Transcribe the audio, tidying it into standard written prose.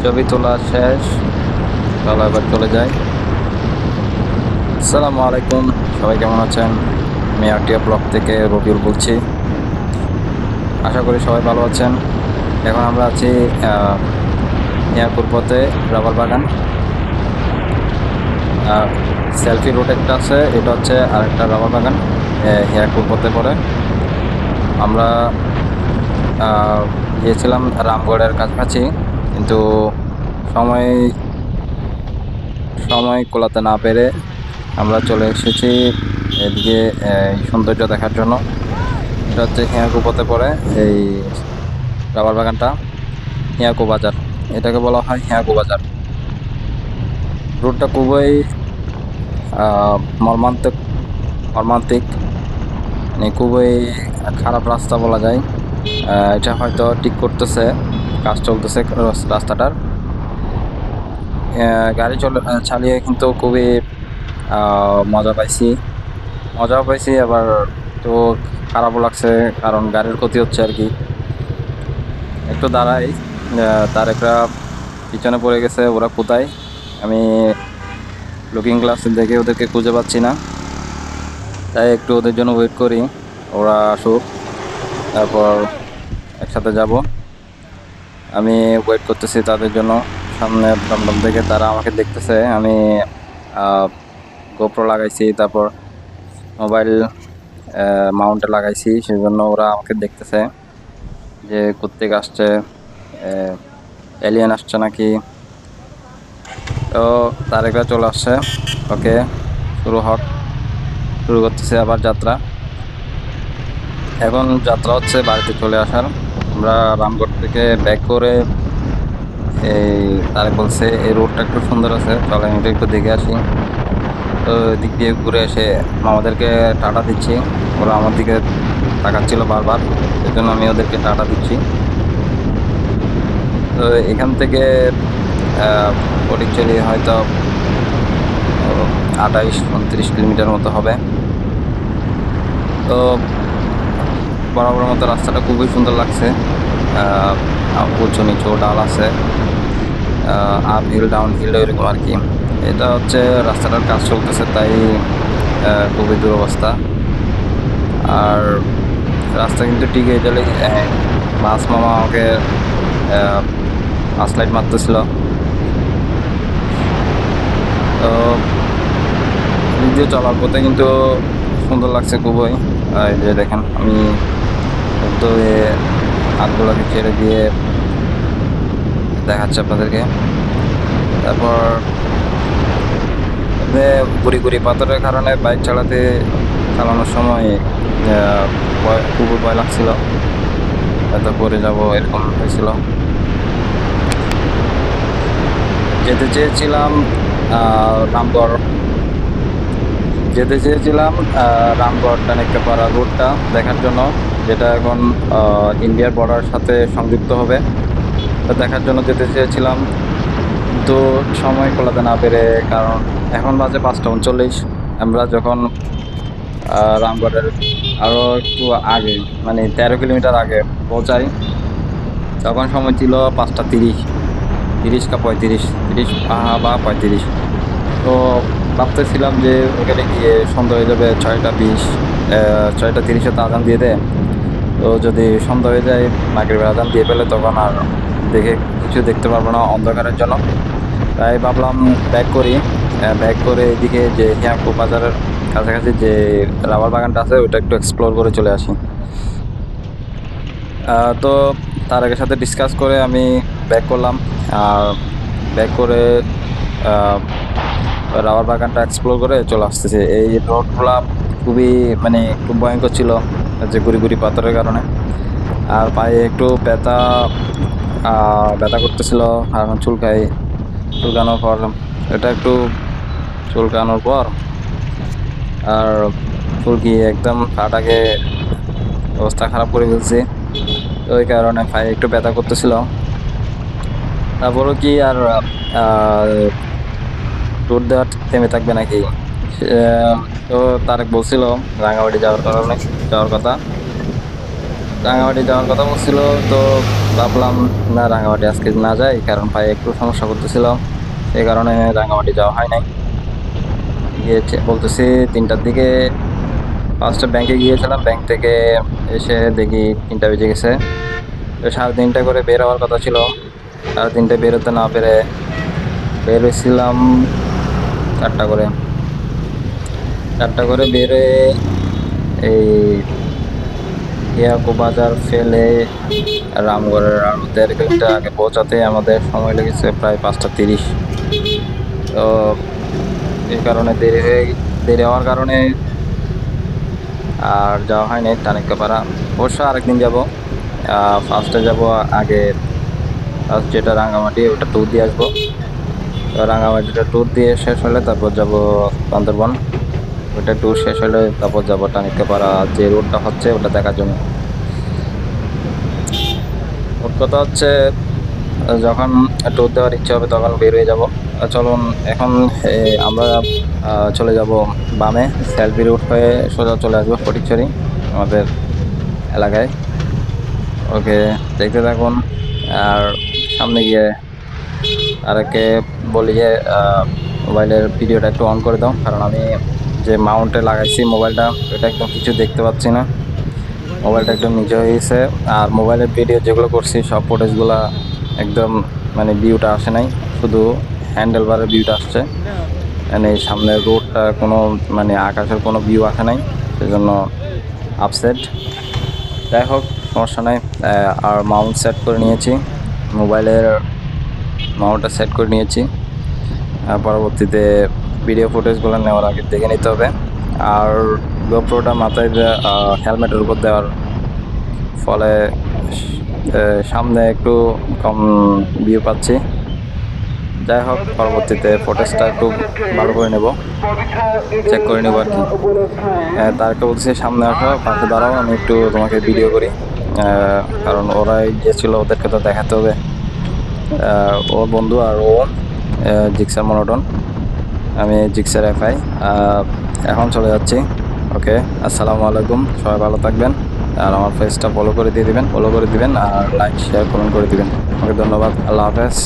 ছবি তোলা শেষ, চলো এবার চলে যাই। আসসালামু আলাইকুম, সবাই কেমন আছেন? আমি আটিয়া ব্লক থেকে রবিউল বলছি। আশা করি সবাই ভালো আছেন। এখন আমরা আছি মিয়াপুর পথে, রাবার বাগান। সেলফি রোড একটা আছে, এটা হচ্ছে আরেকটা রাবার বাগান হিয়াকুর পথে পড়ে। আমরা গিয়েছিলাম রামগড়ের কাছাকাছি, কিন্তু সময় সময় কোলাতে না পেরে আমরা চলে এসেছি এদিকে সৌন্দর্য দেখার জন্য। এটা হচ্ছে হিয়াকু পথে পড়ে এই রাবার বাগানটা, হিয়াকু বাজার, এটাকে বলা হয় হিয়াকু বাজার। রোডটা খুবই মর্মান্তিক মর্মান্তিক মানে খুবই খারাপ রাস্তা বলা যায়। এটা হয়তো ঠিক করতেছে, কাজ চলতেছে রাস্তাটার। গাড়ি চালিয়ে কিন্তু খুবই মজা পাইছি, আবার তো খারাপও লাগছে, কারণ গাড়ির ক্ষতি হচ্ছে আর কি। একটু দাঁড়াই, তার একটা পিছনে পড়ে গেছে, ওরা কোথায়? আমি লুকিং গ্লাসে দেখে ওদেরকে খুঁজে পাচ্ছি না, তাই একটু ওদের জন্য ওয়েট করি, ওরা আসুক, তারপর একসাথে যাব। আমি ওয়েট করতেছি তাদের জন্য। সামনে দমদম থেকে তারা আমাকে দেখতেছে। আমি গোপ্রো লাগাইছি, তারপর মোবাইল মাউন্টে লাগাইছি, সেই জন্য ওরা আমাকে দেখতেছে যে কোত্থেকে আসছে, এলিয়েন আসছে নাকি। তো তারেকরা চলে আসছে, ওকে শুরু করতেছে আবার যাত্রা। এখন যাত্রা হচ্ছে বাড়িতে চলে আসার। আমরা রামগড় থেকে ব্যাক করে এই তারেক বলছে এই রোডটা একটু সুন্দর আছে, চলেন এটা একটু দেখে আসি। তো দিক দিয়ে ঘুরে এসে আমাদেরকে টাটা দিচ্ছি। ওরা আমার দিকে তাকাচ্ছিল বারবার, সেই জন্য আমি ওদেরকে টাটা দিচ্ছি। তো এখান থেকে ফটিকছড়ি হয়তো 28-29 কিলোমিটার মতো হবে। তো বরাবর মতো রাস্তাটা খুবই সুন্দর লাগছে, উঁচু নিচু ডাল আছে, আপ হিল ডাউন হিল এরকম আর কি। এটা হচ্ছে রাস্তাটার কাজ চলতেছে, তাই খুবই দুরবস্থা। আর রাস্তা কিন্তু ঠিক এই গেলে মাছ মামা আমাকে লাইট মারতেছিল। তো দিয়ে চলার পথে কিন্তু সুন্দর লাগছে খুবই। এই যে দেখেন, আমি তো হাতগুলোকে ছেড়ে দিয়ে দেখাচ্ছে আপনাদেরকে। তারপর গুড়ি গুড়ি পাথরের কারণে বাইক চালানোর সময় খুবই ভয় লাগছিল, হয়তো পরে যাব এরকম হয়েছিল। যেতে চেয়েছিলাম রামগড় টানেক্কাপাড়া রোডটা দেখার জন্য, যেটা এখন ইন্ডিয়ার বর্ডার সাথে সংযুক্ত হবে, দেখার জন্য যেতে চেয়েছিলাম, কিন্তু সময় কোলাতে না পেরে। কারণ এখন বাজে 5টা 39। আমরা যখন রামগড়ের আরও একটু আগে, মানে 13 কিলোমিটার আগে পৌঁছাই, তখন সময় ছিল 5টা 30, 30 বা 35। তো ভাবতেছিলাম যে ওখানে গিয়ে সন্ধ্যা হয়ে যাবে 6টা 20, 6টা 30-এ তো আজান দিয়ে দেয়। তো যদি সন্ধ্যা হয়ে যায়, মাগরিবের আজান দিয়ে ফেলে, তখন আর কিছু দেখতে পারবো না অন্ধকারের জন্য। তাই ভাবলাম ব্যাক করে এদিকে যে হিয়াকু বাজারের কাছাকাছি যে রাবার বাগানটা আছে, ওটা একটু এক্সপ্লোর করে চলে আসি। তো তার আগের সাথে ডিসকাস করে আমি ব্যাক করলাম, আর ব্যাক করে রাবার বাগানটা এক্সপ্লোর করে চলে আসতেছে। এই রোডগুলা খুবই মানে একটু ভয়ঙ্কর ছিল, যে গুড়ি গুড়ি পাথরের কারণে। আর পায়ে একটু ব্যথা করতেছিল, আর চুলকানোর পর আর চুলকিয়ে একদম পাটাকে অবস্থা খারাপ করে ফেলছি। তো ওই কারণে পায়ে একটু ব্যথা করতেছিল। তারপরও কি আর ট্যুর দেওয়া থেমে থাকবে নাকি? তো তারেক বলছিল রাঙামাটি যাওয়ার কথা। রাঙামাটি যাওয়ার কথা বলছিল। তো ভাবলাম না রাঙামাটি আজকে না যাই, কারণ ভাই একটু সমস্যা করতেছিল, সেই কারণে রাঙামাটি যাওয়া হয় নাই। গিয়েছে বলতেছি 3টার দিকে, ফার্স্টে ব্যাংকে গিয়েছিলাম, ব্যাংক থেকে এসে দেখি 3টা বেজে গেছে। তো 3:30 করে বের হওয়ার কথা ছিল, 3:30 বেরোতে না পেরে বের হয়েছিলাম 4টা করে। 4টা করে বেরে এই ইয়াকু বাজার ফেলে রামগড়ের আরো 1.5 কিলোমিটার আগে পৌঁছাতে আমাদের সময় লেগেছে প্রায় 5টা 30। তো এই কারণে দেরি হওয়ার কারণে আর যাওয়া হয়নি টানিক্কাপাড়া। অবশ্য আরেকদিন যাব। ফার্স্টে যাব আগে, ফার্স্ট যেটা রাঙামাটি ওটা ট্যুর দিয়ে আসবো। তো রাঙামাটিটা ট্যুর দিয়ে শেষ হলে তারপর যাব বান্দরবন। ওটা ট্যুর শেষ হলে তারপর যাব টানিক্কাপাড়া, যে রোডটা হচ্ছে ওটা দেখার জন্য। মোট কথা হচ্ছে যখন ট্যুর দেওয়ার ইচ্ছা হবে তখন বের হয়ে যাব। চলুন এখন আমরা চলে যাব বামে, সেলফি রুট হয়ে সোজা চলে আসবো ফটিকছড়ি আমাদের এলাকায়। ওকে, দেখতে থাকুন। আর সামনে গিয়ে আরেকে বলি যে মোবাইলের ভিডিওটা একটু অন করে দাও, কারণ আমি যে মাউন্টে লাগাইছি মোবাইলটা এটা একদম কিছু দেখতে পাচ্ছি না, মোবাইলটা একদম নিচে হয়ে গেছে। আর মোবাইলের ভিডিও যেগুলো করছি সব ফুটেজগুলো একদম মানে ভিউটা আসে নাই, শুধু হ্যান্ডেল বারের ভিউটা আসছে, মানে সামনের রোডটা কোনো মানে আকাশের কোনো ভিউ আসে নাই, সেজন্য আপসেট। যাই হোক, সমস্যা নাই। আর মাউন্ট সেট করে নিয়েছি, মোবাইলের মাউন্টটা সেট করে নিয়েছি। পরবর্তীতে ভিডিও ফুটেজগুলো নেওয়ার আগে দেখে নিতে হবে। আর গোপ্রোটা মাথায় হেলমেটের উপর দেওয়ার ফলে সামনে একটু কম ভিউ পাচ্ছি। যাই হোক, পরবর্তীতে ফুটেজটা একটু ভালো করে নেব, চেক করে নেব আর কি। তার একটা বলছি সামনে আসো, পাশে দাঁড়াও, আমি একটু তোমাকে ভিডিও করি, কারণ ওরাই গিয়েছিল, ওদেরকে তো দেখাতে হবে। ওর বন্ধু আর ও জিক্সার মনোটন, আমি জিক্সার এফআই। এখন চলে যাচ্ছি। ওকে, আসসালামু আলাইকুম, সবাই ভালো থাকবেন। আর আমার পেজটা ফলো করে দিবেন আর লাইক শেয়ার কমেন্ট করে দিবেন। ওকে, ধন্যবাদ, আল্লাহ হাফেজ।